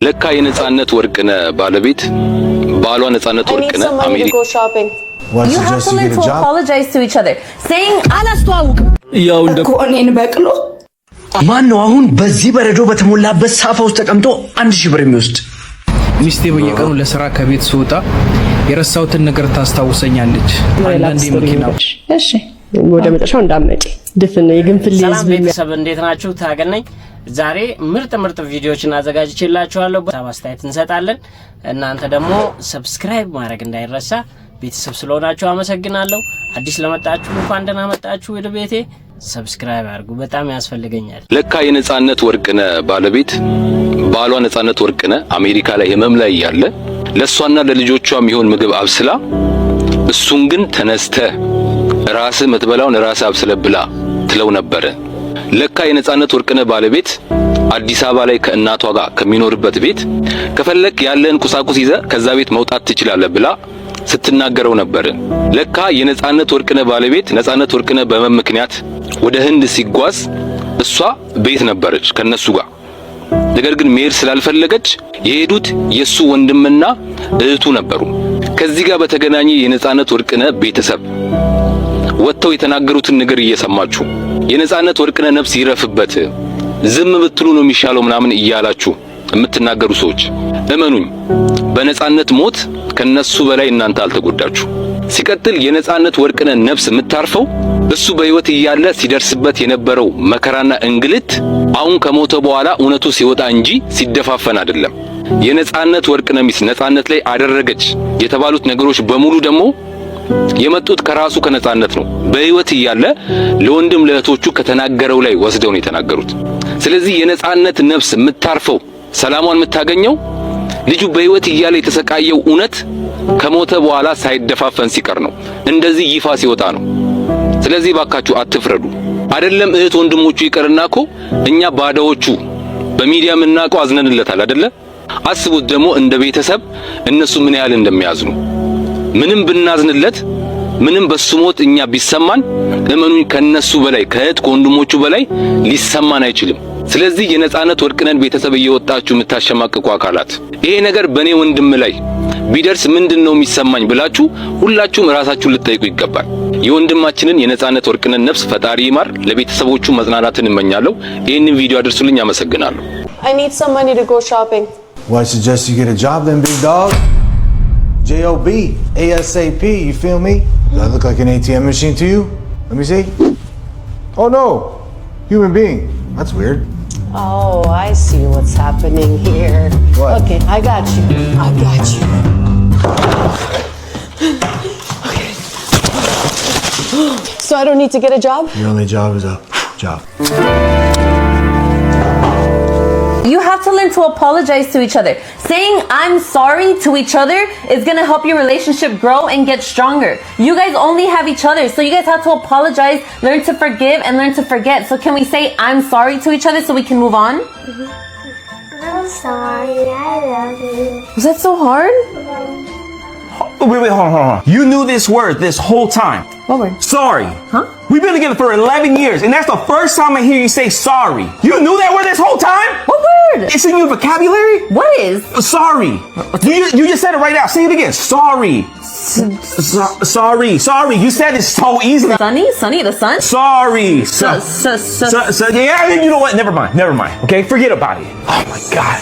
ለካ የነጻነት ወርቅነ ባለቤት ባሏ ነጻነት ወርቅነ አሜሪካ You have to learn to apologize to each other. Saying አላስተዋውቅ ያው እንደ ኮኔን በቅሎ ማን ነው አሁን በዚህ በረዶ በተሞላበት ሳፋ ውስጥ ተቀምጦ 1000 ብር የሚወስድ? ሚስቴ በየቀኑ ለሥራ ከቤት ስወጣ የረሳሁትን ነገር ታስታውሰኛለች። አንዳንዴ መኪና እሺ ወደ መጨረሻው እንዳመጪ ድፍን የግንፍል ሰላም ቤተሰብ እንዴት ናችሁ? ታገነኝ ዛሬ ምርጥ ቪዲዮዎችን አዘጋጅቼላችኋለሁ። በአስተያየት እንሰጣለን። እናንተ ደግሞ ሰብስክራይብ ማድረግ እንዳይረሳ። ቤተሰብ ስለሆናችሁ አመሰግናለሁ። አዲስ ለመጣችሁ እንኳን ደህና መጣችሁ ወደ ቤቴ። ሰብስክራይብ አድርጉ፣ በጣም ያስፈልገኛል። ለካ የነጻነት ወርቅነ ባለቤት ባሏ ነጻነት ወርቅነ አሜሪካ ላይ ህመም ላይ ያለ ለሷና ለልጆቿ የሚሆን ምግብ አብስላ እሱን ግን ተነስተ ራስ መትበላውን ራስ አብስለብላ ትለው ነበር። ለካ የነጻነት ወርቅነ ባለቤት አዲስ አበባ ላይ ከእናቷ ጋር ከሚኖርበት ቤት ከፈለክ ያለን ቁሳቁስ ይዘ ከዛ ቤት መውጣት ትችላለህ ብላ ስትናገረው ነበር። ለካ የነጻነት ወርቅነ ባለቤት ነጻነት ወርቅነ በመምክንያት ወደ ህንድ ሲጓዝ እሷ ቤት ነበረች ከነሱ ጋር። ነገር ግን መሄድ ስላልፈለገች የሄዱት የሱ ወንድምና እህቱ ነበሩ። ከዚህ ጋር በተገናኘ የነጻነት ወርቅነ ቤተሰብ ወጥተው የተናገሩትን ነገር እየሰማችሁ የነጻነት ወርቅነ ነፍስ ይረፍበት ዝም ብትሉ ነው የሚሻለው ምናምን እያላችሁ የምትናገሩ ሰዎች እመኑኝ፣ በነጻነት ሞት ከነሱ በላይ እናንተ አልተጎዳችሁ። ሲቀጥል የነጻነት ወርቅነ ነፍስ የምታርፈው እሱ በህይወት እያለ ሲደርስበት የነበረው መከራና እንግልት አሁን ከሞተ በኋላ እውነቱ ሲወጣ እንጂ ሲደፋፈን አይደለም። የነጻነት ወርቅነ ሚስት ነጻነት ላይ አደረገች የተባሉት ነገሮች በሙሉ ደግሞ የመጡት ከራሱ ከነጻነት ነው። በህይወት እያለ ለወንድም ለእህቶቹ ከተናገረው ላይ ወስደው ነው የተናገሩት። ስለዚህ የነጻነት ነፍስ የምታርፈው ሰላሟን የምታገኘው ልጁ በህይወት እያለ የተሰቃየው እውነት ከሞተ በኋላ ሳይደፋፈን ሲቀር ነው፣ እንደዚህ ይፋ ሲወጣ ነው። ስለዚህ ባካችሁ አትፍረዱ። አይደለም እህት ወንድሞቹ ይቀርናኮ እኛ ባዳዎቹ በሚዲያ ምናቀው አዝነንለታል አይደለ? አስቡት ደግሞ እንደ ቤተሰብ እነሱ ምን ያህል እንደሚያዝኑ። ምንም ብናዝንለት ምንም በስሞት እኛ ቢሰማን እመኑኝ ከነሱ በላይ ከእህት ከወንድሞቹ በላይ ሊሰማን አይችልም። ስለዚህ የነጻነት ወርቅነን ቤተሰብ እየወጣችሁ የምታሸማቅቁ አካላት ይሄ ነገር በኔ ወንድም ላይ ቢደርስ ምንድነው የሚሰማኝ ብላችሁ ሁላችሁም ራሳችሁን ልትጠይቁ ይገባል። የወንድማችንን የነጻነት ወርቅነን ነፍስ ፈጣሪ ይማር። ለቤተሰቦቹ መጽናናትን እመኛለሁ። ይሄንን ቪዲዮ አድርሱልኝ። አመሰግናለሁ። I need some money to go shopping. Well, I suggest you get a job then, big dog. J-O-B, A-S-A-P, you feel me? Does that look like an ATM machine to you? Let me see. Oh no, human being. That's weird. Oh, I see what's happening here. What? Okay, I got you. Okay. So I don't need to get a job? Your only job is a job. You have to learn to apologize to each other. Saying I'm sorry to each other is gonna help your relationship grow and get stronger. You guys only have each other, so you guys have to apologize, learn to forgive, and learn to forget. So can we say I'm sorry to each other so we can move on? I'm sorry, I love you. Was that so hard? Wait, hold on. You knew this word this whole time. What word? Sorry. Huh? We've been together for 11 years, and that's the first time I hear you say sorry. You knew that word this whole time? What word? It's in your vocabulary? What is? Sorry. You just said it right now. Say it again. Sorry. Sorry. You said it so easily. Sunny, the sun? Sorry. Yeah, you know what? Never mind. Okay, forget about it. Oh my God.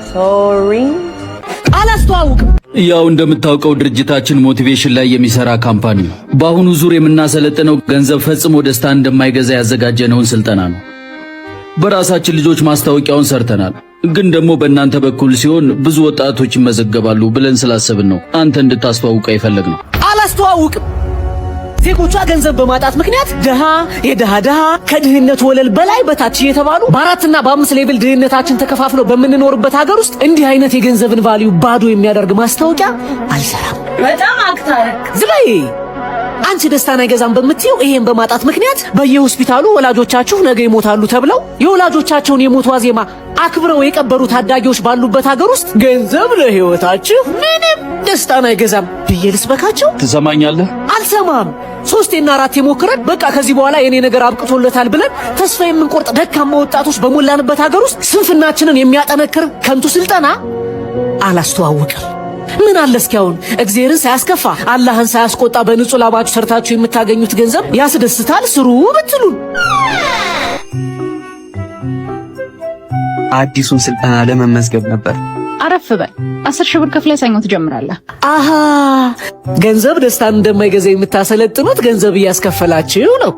Sorry. አላስተዋውቅ ያው እንደምታውቀው ድርጅታችን ሞቲቬሽን ላይ የሚሰራ ካምፓኒ ነው። በአሁኑ ዙር የምናሰለጥነው ገንዘብ ፈጽሞ ደስታ እንደማይገዛ ያዘጋጀነውን ስልጠና ነው። በራሳችን ልጆች ማስታወቂያውን ሰርተናል። ግን ደግሞ በእናንተ በኩል ሲሆን ብዙ ወጣቶች ይመዘገባሉ ብለን ስላሰብን ነው አንተ እንድታስተዋውቀው የፈለግነው። አላስተዋውቅም። ዜጎቿ ገንዘብ በማጣት ምክንያት የደሃ ከድህነት ወለል በላይ በታች እየተባሉ በ4 እና በ5 ሌቭል ድህነታችን ተከፋፍለው በምንኖርበት ሀገር ውስጥ እንዲህ አይነት የገንዘብን ቫልዩ ባዶ የሚያደርግ ማስታወቂያ አልሰራም። በጣም አክታረክ ዝላይ አንቺ ደስታን አይገዛም በምትዩ ይሄን በማጣት ምክንያት በየሆስፒታሉ ወላጆቻችሁ ነገ ይሞታሉ ተብለው የወላጆቻቸውን የሞት ዋዜማ አክብረው የቀበሩ ታዳጊዎች ባሉበት ሀገር ውስጥ ገንዘብ ለህይወታችሁ ምንም ደስታን አይገዛም ብዬ ልስበካቸው? ትሰማኛለህ? አልሰማም። 3 እና 4 የሞከረን በቃ ከዚህ በኋላ የኔ ነገር አብቅቶለታል ብለን ተስፋ የምንቆርጥ ደካማ ወጣቶች በሞላንበት ሀገር ውስጥ ስንፍናችንን የሚያጠነክር ከንቱ ስልጠና አላስተዋወቀም። ምን አለ እስኪ አሁን እግዚአብሔርን ሳያስከፋ አላህን ሳያስቆጣ በንጹህ ላባችሁ ሰርታችሁ የምታገኙት ገንዘብ ያስደስታል ስሩ ብትሉን። አዲሱን ስልጠና ለመመዝገብ ነበር። አረፍ በል 10 ሺህ ብር ከፍለህ ሰኞ ትጀምራለህ። አሃ ገንዘብ ደስታን እንደማይገዛ የምታሰለጥኑት ገንዘብ እያስከፈላችሁ ነው።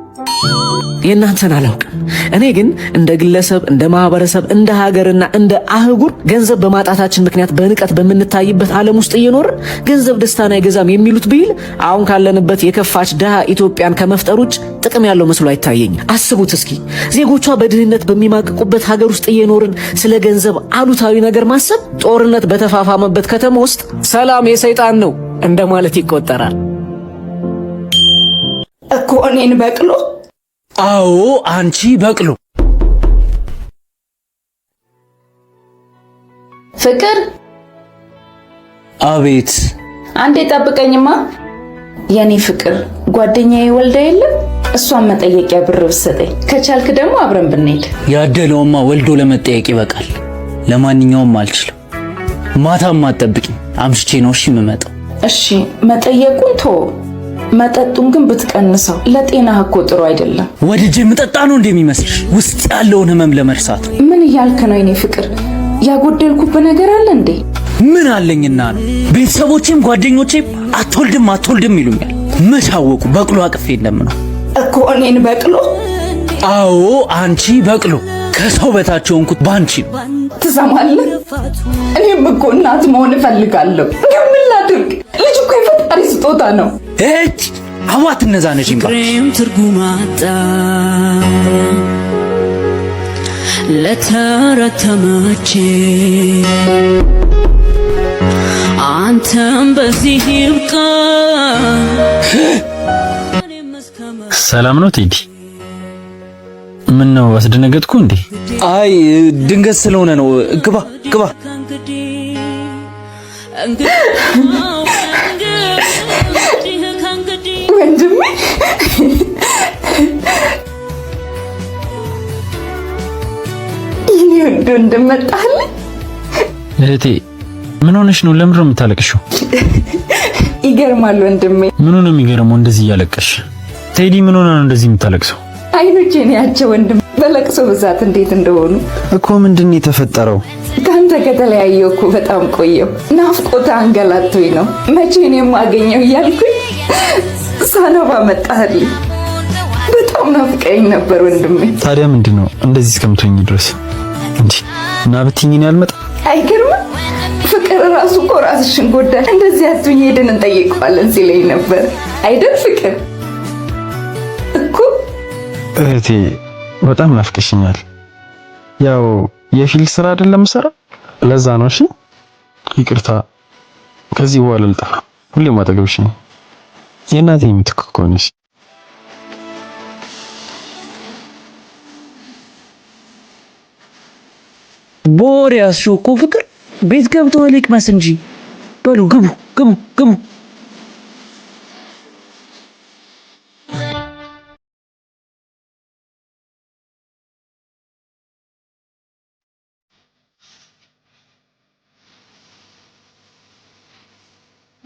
የእናንተን አላውቅም። እኔ ግን እንደ ግለሰብ፣ እንደ ማህበረሰብ፣ እንደ ሀገርና እንደ አህጉር ገንዘብ በማጣታችን ምክንያት በንቀት በምንታይበት ዓለም ውስጥ እየኖርን ገንዘብ ደስታን አይገዛም የሚሉት ብሂል አሁን ካለንበት የከፋች ድሃ ኢትዮጵያን ከመፍጠር ውጭ ጥቅም ያለው መስሎ አይታየኝም። አስቡት እስኪ ዜጎቿ በድህነት በሚማቅቁበት ሀገር ውስጥ እየኖርን ስለ ገንዘብ አሉታዊ ነገር ማሰብ ጦርነት በተፋፋመበት ከተማ ውስጥ ሰላም የሰይጣን ነው እንደማለት ይቆጠራል እኮ። እኔን በቅሎ? አዎ አንቺ በቅሎ። ፍቅር? አቤት። አንዴ ጠብቀኝማ። የኔ ፍቅር ጓደኛዬ ወልዳ የለም እሷን መጠየቂያ ብር ብትሰጠኝ፣ ከቻልክ ደግሞ አብረን ብንሄድ። ያደለውማ ወልዶ ለመጠየቅ ይበቃል። ለማንኛውም አልችልም። ማታም አትጠብቂኝ፣ አምሽቼ ነው እሺ የምመጣው። እሺ መጠየቁን ቶ መጠጡን ግን ብትቀንሰው፣ ለጤናህ እኮ ጥሩ አይደለም። ወድጄ የምጠጣ ነው እንደሚመስልሽ? ውስጥ ያለውን ህመም ለመርሳት። ምን እያልክ ነው የኔ ፍቅር? ያጎደልኩብህ ነገር አለ እንዴ? ምን አለኝና ነው? ቤተሰቦቼም ጓደኞቼም አትወልድም ይሉኛል። መታወቁ በቅሎ አቅፌ እንደምነው እኮ። እኔን በቅሎ? አዎ አንቺ በቅሎ። ከሰው በታች ሆንኩት ባንቺ ነው። ትሰማለህ? እኔም እኮ እናት መሆን እፈልጋለሁ። ግን ምን ላድርግ? ልጅ እኮ የፈጣሪ ስጦታ ነው። እጭ አዋት እነዛነሽ ፍቅሬም ትርጉም አጣ ለተረተመቼ አንተም በዚህ ይብቃ። ሰላም ነው ቴዲ? ምን ነው አስደነገጥኩ እንዴ? አይ ድንገት ስለሆነ ነው። ግባ ግባ። ወንድሜ ይሄ ወንድ እንደመጣልኝ። እህቴ ምን ሆነሽ ነው? ለምን ነው የምታለቅሽው? ይገርማል ወንድሜ። ምን ነው የሚገርመው እንደዚህ እያለቀሽ? ቴዲ ምን ሆነ ነው እንደዚህ የምታለቅሰው? አይኖቼን ያቸው ወንድሜ በለቅሶ ብዛት እንዴት እንደሆኑ እኮ። ምንድን ነው የተፈጠረው? ካንተ ከተለያየሁ እኮ በጣም ቆየሁ። ናፍቆት አንገላቶኝ ነው መቼ ነው የማገኘው እያልኩኝ ሳነባ መጣህልኝ። በጣም ናፍቀኝ ነበር ወንድሜ። ታዲያ ምንድን ነው እንደዚህ እስከምትሆኝ ድረስ እንዴ? እና ብትይኝ አልመጣ። አይገርምም? ፍቅር ራሱ እኮ ራስሽን ጎዳ። እንደዚህ አትሁኝ፣ ሄደን እንጠይቀዋለን ሲለኝ ነበር አይደል? ፍቅር እኮ እህቴ በጣም ናፍቀሽኛል። ያው የፊልድ ስራ አይደለም የምሰራው፣ ለዛ ነው። እሺ ይቅርታ። ከዚህ በኋላ ልጠፋ፣ ሁሌም አጠገብሽ ነኝ። የእናቴ የምትክ እኮ ነሽ። ቦሬ ያስሽው እኮ ፍቅር ቤት ገብቶ ልቅመስ እንጂ። በሉ ግቡ ግቡ ግቡ።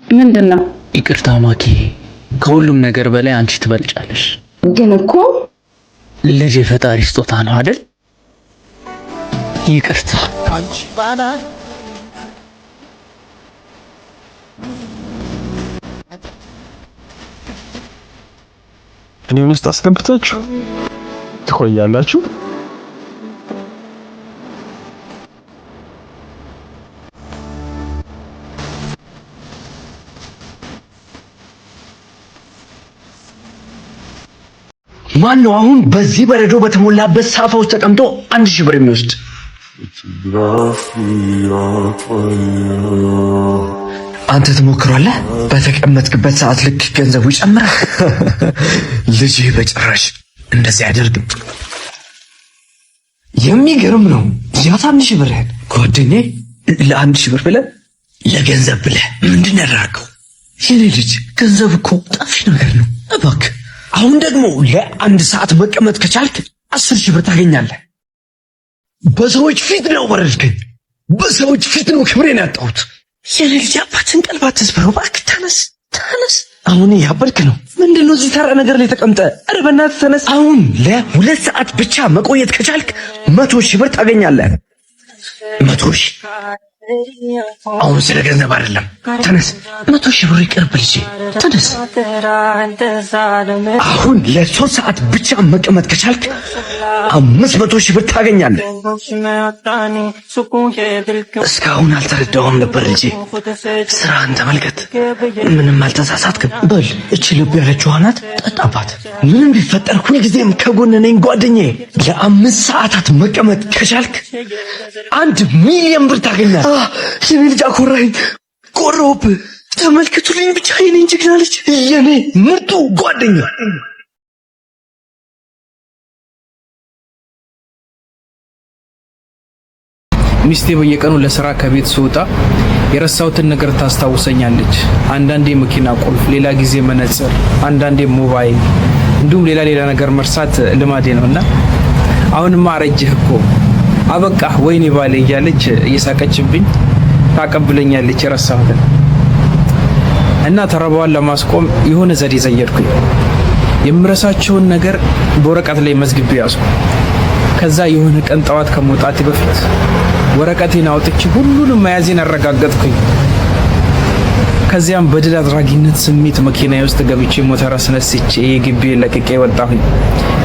ምንድን ነው? ይቅርታ ማኪ፣ ከሁሉም ነገር በላይ አንቺ ትበልጫለሽ። ግን እኮ ልጅ የፈጣሪ ስጦታ ነው አይደል? ይቅርታ። አንቺ ባና እኔን ውስጥ አስገብታችሁ ትቆያላችሁ። ማን ነው አሁን በዚህ በረዶ በተሞላበት ሳፋ ውስጥ ተቀምጦ 1000 ብር የሚወስድ? አንተ ትሞክራለህ። በተቀመጥክበት ሰዓት ልክ ገንዘቡ ይጨምራል። ልጅህ በጭራሽ እንደዚህ አያደርግም። የሚገርም ነው። ያት 1000 ብርህን ጓደኛዬ ለ1000 ብር ብለህ ለገንዘብ ብለህ ምንድን ያደረገው? የኔ ልጅ ገንዘብ እኮ ጠፊ ነገር ነው። እባክህ አሁን ደግሞ ለ1 ሰዓት መቀመጥ ከቻልክ 10,000 ብር ታገኛለህ። በሰዎች ፊት ነው ወረድከኝ። በሰዎች ፊት ነው ክብሬን ያጣሁት። የኔ ልጅ አባትን ቀልብ አትስበረው እባክህ። ተነስ ተነስ። አሁን ያበድክ ነው። ምንድነው እዚህ ተራ ነገር ላይ ተቀምጠ? ኧረ በእናትህ ተነስ። አሁን ለ2 ሰዓት ብቻ መቆየት ከቻልክ 100,000 ብር ታገኛለህ። 100,000 አሁን ስለ ገንዘብ አይደለም። ተነስ 100,000 ብር ይቅርብ ልጄ ተነስ። አሁን ለ3 ሰዓት ብቻ መቀመጥ ከቻልክ 500,000 ብር ታገኛለህ። እስካሁን አልተረዳሁም ነበር ልጄ። ስራህን ተመልከት። ምንም አልተሳሳትክም። በል እቺ ልብ ያለችው ናት፣ ጠጣባት። ምንም ቢፈጠር ሁልጊዜም ከጎን ነኝ ጓደኛዬ። ለ5 ሰዓታት መቀመጥ ከቻልክ 1 ሚሊዮን ብር ታገኛለህ። የኔ ልጅ አኮራኝ። ኮራሁብህ። ተመልከቱልኝ ብቻ የኔን ጀግና ልጅ፣ የኔ ምርጡ ጓደኛ። ሚስቴ በየቀኑ ለስራ ከቤት ስወጣ የረሳሁትን ነገር ታስታውሰኛለች። አንዳንዴ መኪና ቁልፍ፣ ሌላ ጊዜ መነጽር፣ አንዳንዴ ሞባይል፣ እንዲሁም ሌላ ነገር መርሳት ልማዴ ነውና አሁንማ አረጀህ እኮ አበቃ ወይኔ ባሌ እያለች እየሳቀችብኝ ታቀብለኛለች የረሳሁትን። እና ተረባዋን ለማስቆም የሆነ ዘዴ ዘየድኩኝ። የምረሳቸውን ነገር በወረቀት ላይ መዝግቤ ያዝኩ። ከዛ የሆነ ቀን ጠዋት ከመውጣቴ በፊት ወረቀቴን አውጥቼ ሁሉንም መያዜን አረጋገጥኩኝ። ከዚያም በድል አድራጊነት ስሜት መኪናዬ ውስጥ ገብቼ ሞተር አስነስቼ ግቢ ለቅቄ ወጣሁኝ።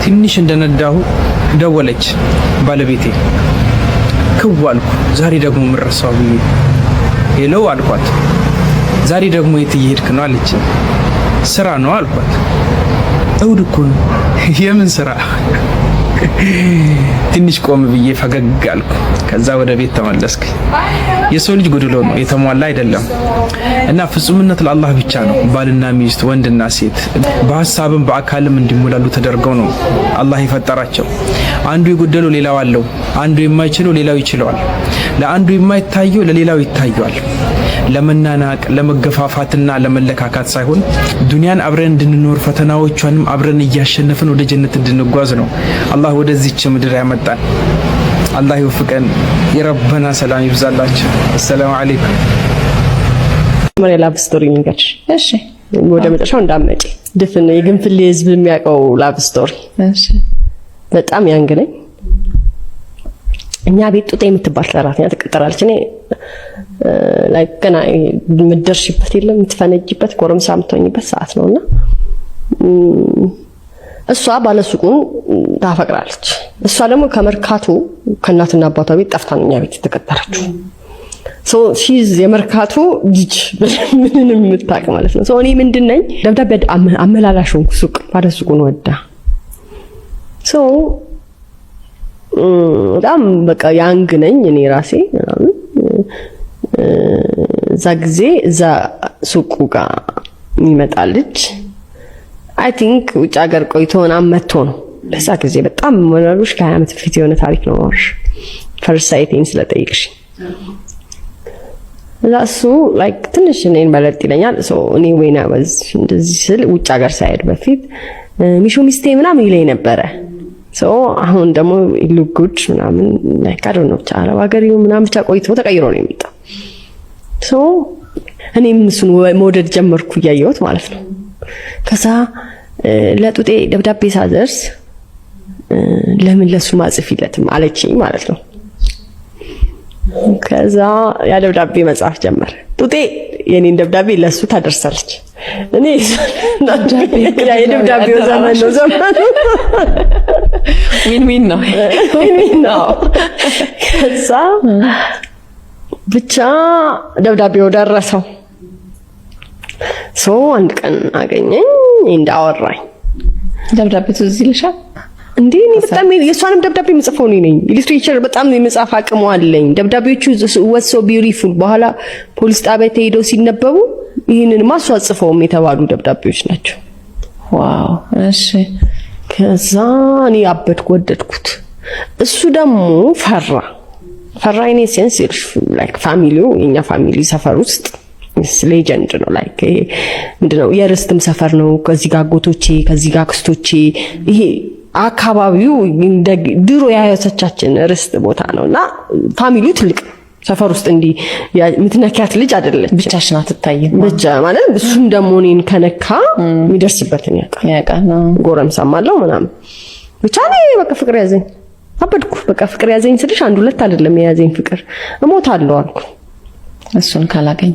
ትንሽ እንደነዳሁ ደወለች ባለቤቴ። ክው አልኩ። ዛሬ ደግሞ ምረሳው ብዬ ሄሎ አልኳት። ዛሬ ደግሞ የት እየሄድክ ነው አለች። ስራ ነው አልኳት። እሁድ እኮ ነው። የምን ስራ? ትንሽ ቆም ብዬ ፈገግ አልኩ። ከዛ ወደ ቤት ተመለስኩ። የሰው ልጅ ጎድሎ ነው፣ የተሟላ አይደለም እና ፍጹምነት ለአላህ ብቻ ነው። ባልና ሚስት፣ ወንድና ሴት በሐሳብም በአካልም እንዲሞላሉ ተደርገው ነው አላህ የፈጠራቸው። አንዱ የጎደለው ሌላው አለው፣ አንዱ የማይችለው ሌላው ይችለዋል። ለአንዱ የማይታየው ለሌላው ይታየዋል። ለመናናቅ ለመገፋፋትና ለመለካካት ሳይሆን ዱንያን አብረን እንድንኖር ፈተናዎቿንም አብረን እያሸነፍን ወደ ጀነት እንድንጓዝ ነው አላህ ወደዚች ምድር ያመጣን። አላህ ይወፍቀን። የረበና ሰላም ይብዛላችሁ። አሰላሙ አለይኩም። ማሪ ላቭ ስቶሪ ንገርሽ። እሺ ወደ መጨረሻው እንዳመጪ ድፍን የግንፍሌ ህዝብ የሚያውቀው ላቭ ስቶሪ። እሺ በጣም ያንግ ነኝ። እኛ ቤት ጡጤ የምትባል ሰራተኛ ተቀጠራለች። እኔ ላይክ ገና የምትደርሽበት የለም የምትፈነጅበት ጎረምሳ የምትሆኝበት ሰዓት ነውና እሷ ባለሱቁን ታፈቅራለች። እሷ ደግሞ ከመርካቶ ከእናትና አባቷ ቤት ጠፍታ ነው እኛ ቤት የተቀጠረችው። ሶ ሺዝ የመርካቶ ልጅ ምንም የምታውቅ ማለት ነው። ሶ እኔ ምንድነኝ ደብዳቤ አመላላሽ ሆንኩ። ሱቅ ባለሱቁን ወዳ ሶ በጣም በቃ ያንግ ነኝ እኔ ራሴ። እዛ ጊዜ እዛ ሱቁ ጋር የሚመጣልች አይ ቲንክ ውጭ ሀገር ቆይቶ ምናምን መጥቶ ነው። በዛ ጊዜ በጣም ወራሩሽ ከ20 ዓመት በፊት የሆነ ታሪክ ነው ማውራሽ። ፈርስት ሳይቲንግ ስለጠይቅሽ እሱ ላይክ ትንሽ እኔን በለጥ ይለኛል። ሶ እኔ ወይና ወዝ እንደዚህ ስል ውጭ ሀገር ሳይሄድ በፊት ሚሾ ሚስቴ ምናምን ይለኝ ነበረ። ሶ አሁን ደግሞ ሉክ ጉድ ምናምን ላይክ አይ ዶንት ኖ ብቻ አረብ ሀገር ይሁን ምናምን ብቻ ቆይቶ ተቀይሮ ነው የሚመጣው። ሶ እኔም እሱን መውደድ ጀመርኩ እያየሁት ማለት ነው። ከዛ ለጡጤ ደብዳቤ ሳደርስ ለምን ለሱ ማጽፊለትም አለችኝ ማለት ነው። ከዛ ያ ደብዳቤ መጻፍ ጀመረ። ጡጤ የኔን ደብዳቤ ለሱ ታደርሳለች። እኔ ያ የደብዳቤው ዘመን ነው ዘመኑ ዊን ነው ዊን ነው። ከዛ ብቻ ደብዳቤው ደረሰው። ሶ አንድ ቀን አገኘኝ እንዳወራኝ ደብዳቤው ትዝ ይልሻል እንዴ? እኔ በጣም የሷንም ደብዳቤ የምጽፈው እኔ ነኝ። ኢሊስትሬቸር በጣም የመጻፍ አቅሙ አለኝ። ደብዳቤዎቹ ወስ ሶ ቢዩቲፉል በኋላ ፖሊስ ጣቢያ ተሄደው ሲነበቡ ይሄንን ማስዋጽፈውም የተባሉ ደብዳቤዎች ናቸው። ዋው እሺ። ከዛ እኔ አበድኩ፣ ወደድኩት። እሱ ደግሞ ፈራ ኢኔ ሴንስ ላይክ ፋሚሊው የኛ ፋሚሊ ሰፈር ውስጥ ሌጀንድ ነው። ላይክ ምንድነው የርስትም ሰፈር ነው። ከዚህ ጋር አጎቶቼ ከዚህ ጋር አክስቶቼ ይሄ አካባቢው እንደ ድሮ ያያቶቻችን ርስት ቦታ ነውና ፋሚሊው ትልቅ ሰፈር ውስጥ እንዲ የምትነካት ልጅ አይደለች። ብቻሽን አትታይም ብቻ ማለት እሱም ደግሞ እኔን ከነካ የሚደርስበትን ያውቃል። ጎረምሳም አለው ምናምን ብቻ ነው በቃ ፍቅር ያዘኝ። አበድኩ በቃ ፍቅር ያዘኝ ስልሽ አንድ ሁለት አይደለም የያዘኝ ፍቅር እሞታለሁ አልኩ። እሱን ካላገኝ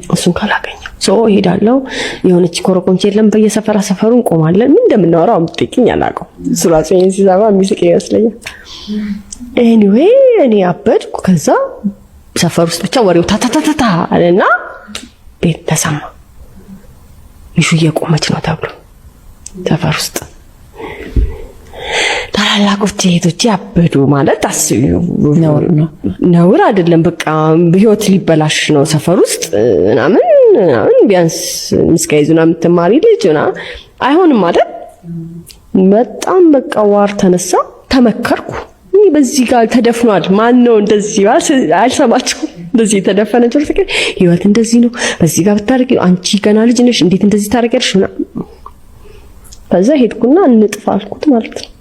ሶ ሄዳለሁ። የሆነች ኮረኮንች የለም በየሰፈራ ሰፈሩ እንቆማለን። ምን እንደምናወራው አምጥቂኝ አላውቅም። እሱ ራሱ ይሄን ሲዛባ የሚስቅ ይመስለኛል። ኤኒዌይ እኔ አበድኩ። ከዛ ሰፈር ውስጥ ብቻ ወሬው ታታታታ አለና ቤት ተሰማ። ይሹ እየቆመች ነው ተብሎ ሰፈር ውስጥ ታላላቆች እህቶቼ አበዱ ማለት አስዩ። ነውር አይደለም በቃ ህይወት ሊበላሽ ነው ሰፈር ውስጥ ምናምን ቢያንስ ምስካይዙና የምትማሪ ልጅና አይሆንም አይደል። በጣም በቃ ዋር ተነሳ። ተመከርኩ። በዚህ ጋር ተደፍኗል። ማን ነው እንደዚህ አልሰማችሁ? እንደዚህ ተደፈነ ጀርስ ህይወት እንደዚህ ነው። በዚህ ጋር ብታረቂ አንቺ ገና ልጅ ነሽ እንዴት እንደዚህ ታረጋለሽ? ከዛ ሄድኩና እንጥፋ አልኩት ማለት ነው።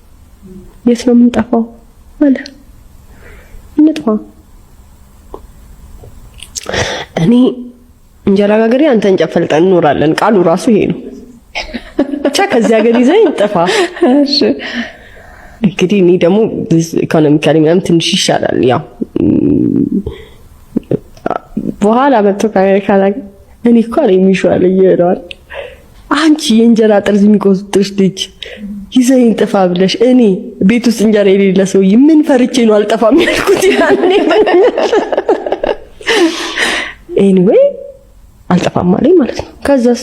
የት ነው የምንጠፋው አለ። እንጥፋ እኔ እንጀራ ጋገሬ አንተ እንጨት ፈልጠን እንኖራለን። ቃሉ ራሱ ይሄ ነው። ብቻ ከዚህ ሀገር ይዘኝ እንጥፋ። እሺ እንግዲህ እኔ ደግሞ ኢኮኖሚካሊ ምናምን ትንሽ ይሻላል። ያው በኋላ መጥቶ ካለ እኔ እኮ ነው የሚሻለው ይላል። አንቺ የእንጀራ ጥርዝ የሚቆጥርሽ ልጅ ይዘኝ ጥፋ ብለሽ እኔ ቤት ውስጥ እንጀራ የሌለ ሰው ምን ፈርቼ ነው አልጠፋም ያልኩት ያኔ። ኤኒዌይ አልጠፋም አለኝ ማለት ነው። ከዛስ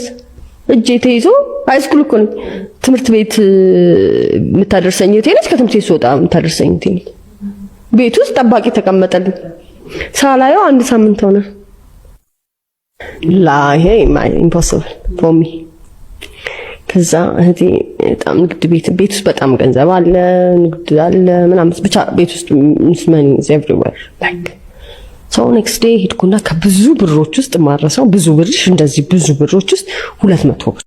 እጄ ተይዞ ሃይስኩል እኮ ነው ትምህርት ቤት የምታደርሰኝ እቴነች። ከትምህርት ቤት ስወጣ የምታደርሰኝ እቴነች። ቤት ውስጥ ጠባቂ ተቀመጠልኝ። ሳላየው አንድ ሳምንት ሆነ። ይሄ ኢምፖሲብል ፎር ሚ። ከዛ እህቴ በጣም ንግድ ቤት ውስጥ በጣም ገንዘብ አለ፣ ንግድ አለ ምናምን ብቻ ቤት ውስጥ money is everywhere like so next day ሄድኩና ከብዙ ብሮች ውስጥ ማረሰው ብዙ ብርሽ እንደዚህ ብዙ ብሮች ውስጥ 200 ብር